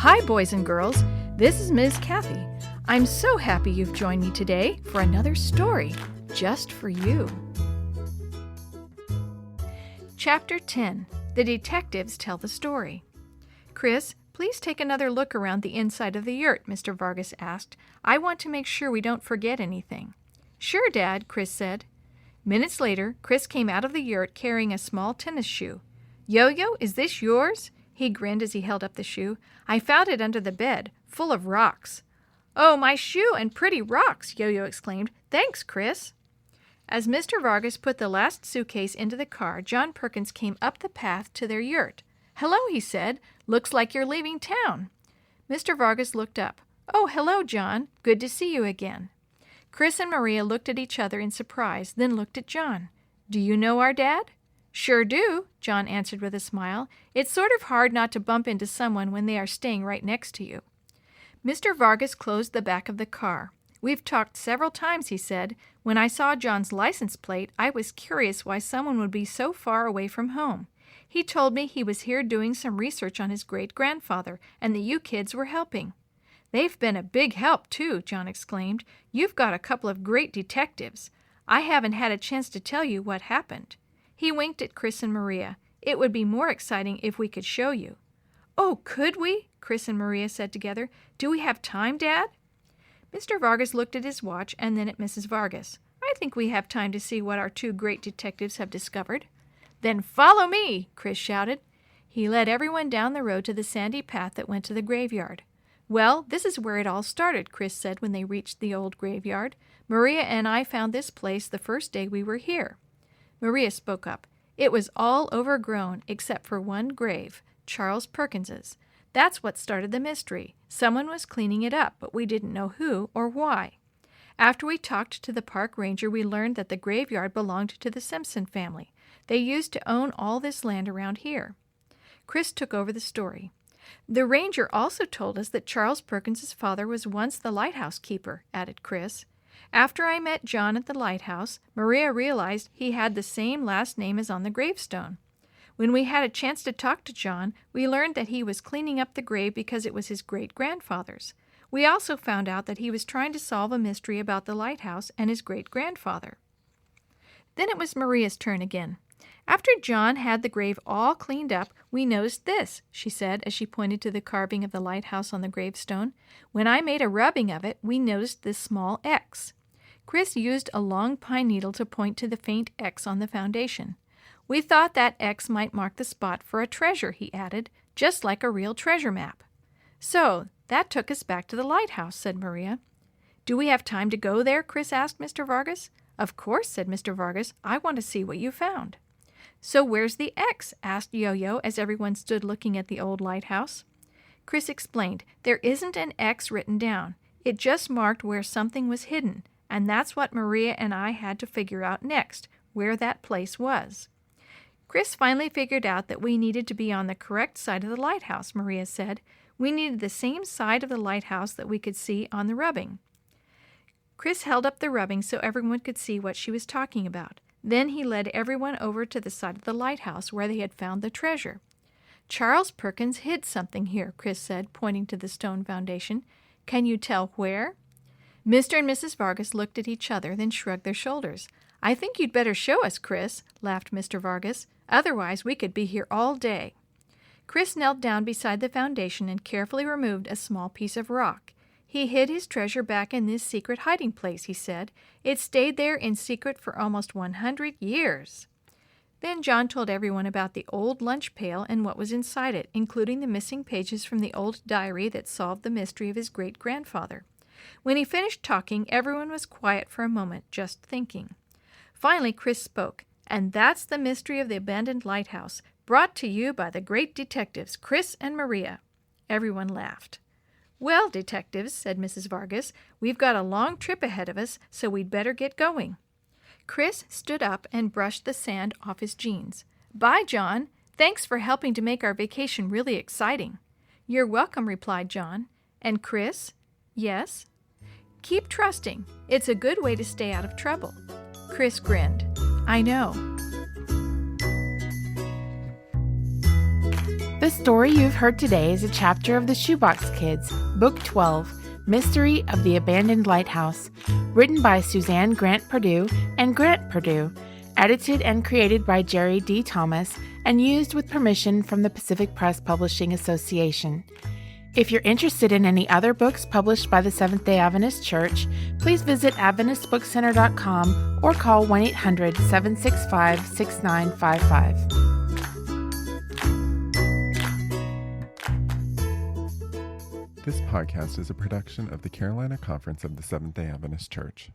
Hi, boys and girls. This is Ms. Kathy. I'm so happy you've joined me today for another story just for you. Chapter 10. The Detectives Tell the Story. Chris, please take another look around the inside of the yurt, Mr. Vargas asked. I want to make sure we don't forget anything. Sure, Dad, Chris said. Minutes later, Chris came out of the yurt carrying a small tennis shoe. Yo-Yo, is this yours? He grinned as he held up the shoe. I found it under the bed, full of rocks. Oh, my shoe and pretty rocks, Yo-Yo exclaimed. Thanks, Chris. As Mr. Vargas put the last suitcase into the car, John Perkins came up the path to their yurt. Hello, he said. Looks like you're leaving town. Mr. Vargas looked up. Oh, hello, John. Good to see you again. Chris and Maria looked at each other in surprise, then looked at John. Do you know our dad? Sure do, John answered with a smile. It's sort of hard not to bump into someone when they are staying right next to you. Mr. Vargas closed the back of the car. We've talked several times, he said. When I saw John's license plate, I was curious why someone would be so far away from home. He told me he was here doing some research on his great-grandfather, and that you kids were helping. They've been a big help, too, John exclaimed. You've got a couple of great detectives. I haven't had a chance to tell you what happened. He winked at Chris and Maria. It would be more exciting if we could show you. Oh, could we? Chris and Maria said together. Do we have time, Dad? Mr. Vargas looked at his watch and then at Mrs. Vargas. I think we have time to see what our two great detectives have discovered. Then follow me, Chris shouted. He led everyone down the road to the sandy path that went to the graveyard. Well, this is where it all started, Chris said when they reached the old graveyard. Maria and I found this place the first day we were here. Maria spoke up. It was all overgrown except for one grave, Charles Perkins's. That's what started the mystery. Someone was cleaning it up, but we didn't know who or why. After we talked to the park ranger, we learned that the graveyard belonged to the Simpson family. They used to own all this land around here. Chris took over the story. The ranger also told us that Charles Perkins's father was once the lighthouse keeper, added Chris. After I met John at the lighthouse, Maria realized he had the same last name as on the gravestone. When we had a chance to talk to John, we learned that he was cleaning up the grave because it was his great-grandfather's. We also found out that he was trying to solve a mystery about the lighthouse and his great-grandfather. Then it was Maria's turn again. After John had the grave all cleaned up, we noticed this, she said as she pointed to the carving of the lighthouse on the gravestone. When I made a rubbing of it, we noticed this small X. Chris used a long pine needle to point to the faint X on the foundation. We thought that X might mark the spot for a treasure, he added, just like a real treasure map. So, that took us back to the lighthouse, said Maria. Do we have time to go there? Chris asked Mr. Vargas. Of course, said Mr. Vargas. I want to see what you found. So where's the X? Asked Yo-Yo as everyone stood looking at the old lighthouse. Chris explained, there isn't an X written down. It just marked where something was hidden, and that's what Maria and I had to figure out next, where that place was. Chris finally figured out that we needed to be on the correct side of the lighthouse, Maria said. We needed the same side of the lighthouse that we could see on the rubbing. Chris held up the rubbing so everyone could see what she was talking about. Then he led everyone over to the side of the lighthouse where they had found the treasure. Charles Perkins hid something here, Chris said, pointing to the stone foundation. Can you tell where? Mr. and Mrs. Vargas looked at each other, then shrugged their shoulders. I think you'd better show us, Chris, laughed Mr. Vargas. Otherwise, we could be here all day. Chris knelt down beside the foundation and carefully removed a small piece of rock. He hid his treasure back in this secret hiding place, he said. It stayed there in secret for almost 100 years. Then John told everyone about the old lunch pail and what was inside it, including the missing pages from the old diary that solved the mystery of his great-grandfather. When he finished talking, everyone was quiet for a moment, just thinking. Finally, Chris spoke, and that's the mystery of the abandoned lighthouse, brought to you by the great detectives, Chris and Maria. Everyone laughed. Well, detectives, said Mrs. Vargas, we've got a long trip ahead of us, so we'd better get going. Chris stood up and brushed the sand off his jeans. Bye, John. Thanks for helping to make our vacation really exciting. You're welcome, replied John. And Chris? Yes? Keep trusting. It's a good way to stay out of trouble. Chris grinned. I know. The story you've heard today is a chapter of The Shoebox Kids, Book 12, Mystery of the Abandoned Lighthouse, written by Suzanne Grant Perdue and Grant Perdue, edited and created by Jerry D. Thomas, and used with permission from the Pacific Press Publishing Association. If you're interested in any other books published by the Seventh-day Adventist Church, please visit AdventistBookCenter.com or call 1-800-765-6955. This podcast is a production of the Carolina Conference of the Seventh-day Adventist Church.